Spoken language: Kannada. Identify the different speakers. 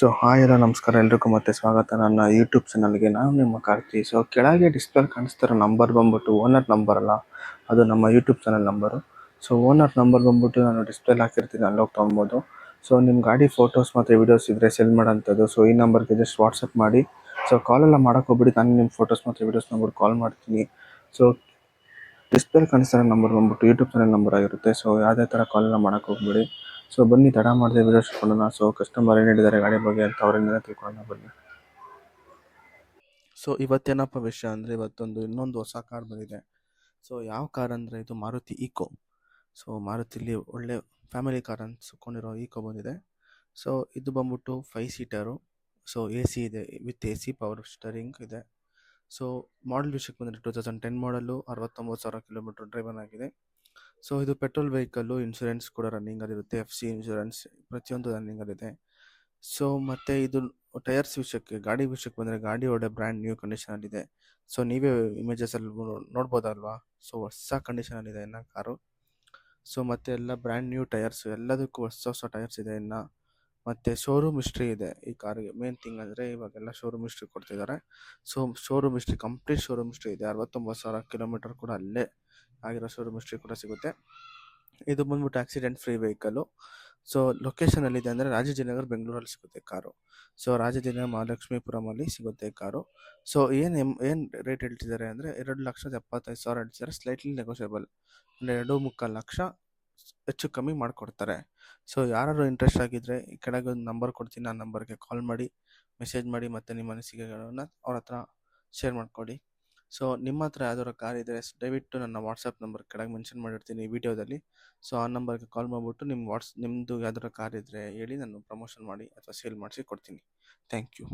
Speaker 1: ಹಾಯ್ ಎಲ್ಲ ನಮಸ್ಕಾರ ಎಲ್ರಿಗೂ ಮತ್ತೆ ಸ್ವಾಗತ ನನ್ನ ಯೂಟ್ಯೂಬ್ ಚಾನಲ್ಗೆ. ನಾನು ನಿಮ್ಮ ಕಾರ್ತಿ. ಕೆಳಗೆ ಡಿಸ್ಪ್ಲೇ ಕಾಣಿಸ್ತಿರೋ ನಂಬರ್ ಬಂದ್ಬಿಟ್ಟು ಓನರ್ ನಂಬರ್ ಅಲ್ಲ, ಅದು ನಮ್ಮ YouTube channel number. Owner number ಬಂದ್ಬಿಟ್ಟು ನಾನು ಡಿಸ್ಪ್ಲೇಲಿ ಹಾಕಿರ್ತೀನಿ, ಅಲ್ಲೋಗಿ ತೊಗೊಬೋದು. ನಿಮ್ಮ ಗಾಡಿ ಫೋಟೋಸ್ ಮತ್ತು ವೀಡಿಯೋಸ್ ಇದ್ದರೆ ಸೆಂಡ್ ಮಾಡೋಂಥದ್ದು. ಈ ನಂಬರ್ಗೆ ಜಸ್ಟ್ ವಾಟ್ಸಪ್ ಮಾಡಿ. ಕಾಲೆಲ್ಲ ಮಾಡೋಕೆ ಹೋಗ್ಬಿಡಿ, ನಾನು ನಿಮ್ಮ ಫೋಟೋಸ್ ಮತ್ತು ವೀಡಿಯೋಸ್ ನೋಡ್ಬಿಟ್ಟು ಕಾಲ್ ಮಾಡ್ತೀನಿ. ಡಿಸ್ಪ್ಲೇ ಕಾಣಿಸ್ತಿರೋ ನಂಬರ್ ಬಂದ್ಬಿಟ್ಟು ಯೂಟ್ಯೂಬ್ ಚಾನಲ್ ನಂಬರ್ ಆಗಿರುತ್ತೆ. ಯಾವುದೇ ಥರ ಕಾಲೆಲ್ಲ ಮಾಡೋಕೆ ಹೋಗ್ಬೇಡಿ. ಬನ್ನಿ ತಡ ಮಾಡದೆ ವಿಡಿಯೋ ಶುರುಮಾಡೋಣ. ಕಸ್ಟಮರ್ ಏನು ಹೇಳಿದ್ದಾರೆ ಗಾಡಿ ಬಗ್ಗೆ ಅಂತ ಅವರಿಂದ ತಿಳ್ಕೊಳ್ಳೋಣ ಬನ್ನಿ. ಇವತ್ತೇನಪ್ಪ ವಿಷಯ ಅಂದರೆ, ಇನ್ನೊಂದು ಹೊಸ ಕಾರ್ ಬಂದಿದೆ. ಯಾವ ಕಾರ್ ಅಂದರೆ ಇದು ಮಾರುತಿ ಈಕೋ. ಮಾರುತಿಲಿ ಒಳ್ಳೆ ಫ್ಯಾಮಿಲಿ ಕಾರ್ ಅನ್ಸ್ಕೊಂಡಿರೋ ಈಕೋ ಬಂದಿದೆ. ಇದು ಬಂದ್ಬಿಟ್ಟು 5 ಸೀಟರು. ಎ ಸಿ ಇದೆ, with A C power steering ಇದೆ. ಮಾಡಲ್ ವಿಷಯಕ್ಕೆ ಬಂದರೆ 2010 ಮಾಡಲು, 69,000 ಕಿಲೋಮೀಟರ್ ಡ್ರೈವನ್ ಆಗಿದೆ. ಇದು ಪೆಟ್ರೋಲ್ ವೆಹಿಕಲ್ಲು, ಇನ್ಶೂರೆನ್ಸ್ ಕೂಡ ರನ್ನಿಂಗಲ್ಲಿರುತ್ತೆ. FC ಇನ್ಶೂರೆನ್ಸ್ ಪ್ರತಿಯೊಂದು ರನ್ನಿಂಗಲ್ಲಿದೆ. ಮತ್ತು ಇದು ಟೈರ್ಸ್ ವಿಷಯಕ್ಕೆ, ಗಾಡಿ ವಿಷಯಕ್ಕೆ ಬಂದರೆ ಗಾಡಿ ಒಳ್ಳೆ ಬ್ರ್ಯಾಂಡ್ ನ್ಯೂ ಕಂಡೀಷನಲ್ಲಿದೆ. ನೀವೇ ಇಮೇಜಸಲ್ಲಿ ನೋಡ್ಬೋದಲ್ವಾ. ಹೊಸ ಕಂಡೀಷನಲ್ಲಿದೆ ಇನ್ನು ಕಾರು. ಮತ್ತು ಎಲ್ಲ ಬ್ರ್ಯಾಂಡ್ ನ್ಯೂ ಟೈರ್ಸ್, ಎಲ್ಲದಕ್ಕೂ ಹೊಸ ಟೈರ್ಸ್ ಇದೆ ಇನ್ನು. ಮತ್ತು ಶೋರೂಮ್ ಹಿಸ್ಟ್ರಿ ಇದೆ ಈ ಕಾರಿಗೆ. ಮೇನ್ ಥಿಂಗ್ ಅಂದರೆ ಇವಾಗೆಲ್ಲ ಶೋರೂಮ್ ಹಿಸ್ಟ್ರಿ ಕೊಡ್ತಿದ್ದಾರೆ. Showroom history, complete showroom history ಇದೆ. 69,000 ಕಿಲೋಮೀಟರ್ ಕೂಡ ಅಲ್ಲೇ ಆಗಿರೋ ಶೋರೂಮ್ ಹಿಸ್ಟ್ರಿ ಕೂಡ ಸಿಗುತ್ತೆ. ಇದು ಬಂದ್ಬಿಟ್ಟು ಆಕ್ಸಿಡೆಂಟ್ ಫ್ರೀ ವೆಹಿಕಲ್ಲು. ಲೊಕೇಶನ್ ಎಲ್ಲಿದೆ ಅಂದರೆ ರಾಜಾಜಿನಗರ್, ಬೆಂಗಳೂರಲ್ಲಿ ಸಿಗುತ್ತೆ ಕಾರು. ರಾಜಾಜಿನಗರ್ ಮಹಾಲಕ್ಷ್ಮೀಪುರಮಲ್ಲಿ ಸಿಗುತ್ತೆ ಕಾರು. ಏನು ರೇಟ್ ಹೇಳ್ತಿದ್ದಾರೆ ಅಂದರೆ 2,75,000 ಹೇಳ್ತಿದ್ದಾರೆ. ಸ್ಲೈಟ್ಲಿ ನೆಗೋಷಿಯಬಲ್, ಅಂದರೆ 2.25 ಲಕ್ಷ ಹೆಚ್ಚು ಕಮ್ಮಿ ಮಾಡಿಕೊಡ್ತಾರೆ. ಯಾರು ಇಂಟ್ರೆಸ್ಟ್ ಆಗಿದ್ದರೆ ಈ ಕೆಳಗೆ ಒಂದು ನಂಬರ್ ಕೊಡ್ತೀನಿ, ಆ ನಂಬರ್ಗೆ ಕಾಲ್ ಮಾಡಿ, ಮೆಸೇಜ್ ಮಾಡಿ, ಮತ್ತು ನಿಮ್ಮ ಅನಿಸಿಕೆಗಳನ್ನು ಅವ್ರ ಹತ್ರ ಶೇರ್ ಮಾಡ್ಕೊಳ್ಳಿ. ನಿಮ್ಮ ಹತ್ರ ಯಾವ್ದಾದ್ರು ಕಾರ್ ಇದ್ದರೆ ದಯವಿಟ್ಟು ನನ್ನ ವಾಟ್ಸಪ್ ನಂಬರ್ ಕೆಳಗೆ ಮೆನ್ಷನ್ ಮಾಡಿರ್ತೀನಿ ಈ ವಿಡಿಯೋದಲ್ಲಿ. ಆ ನಂಬರ್ಗೆ ಕಾಲ್ ಮಾಡಿಬಿಟ್ಟು ನಿಮ್ಮದು ಯಾವ್ದಾದ್ರು ಕಾರ್ ಇದ್ದರೆ ಹೇಳಿ, ನಾನು ಪ್ರಮೋಷನ್ ಮಾಡಿ ಅಥವಾ ಸೇಲ್ ಮಾಡಿಸಿ ಕೊಡ್ತೀನಿ. Thank you.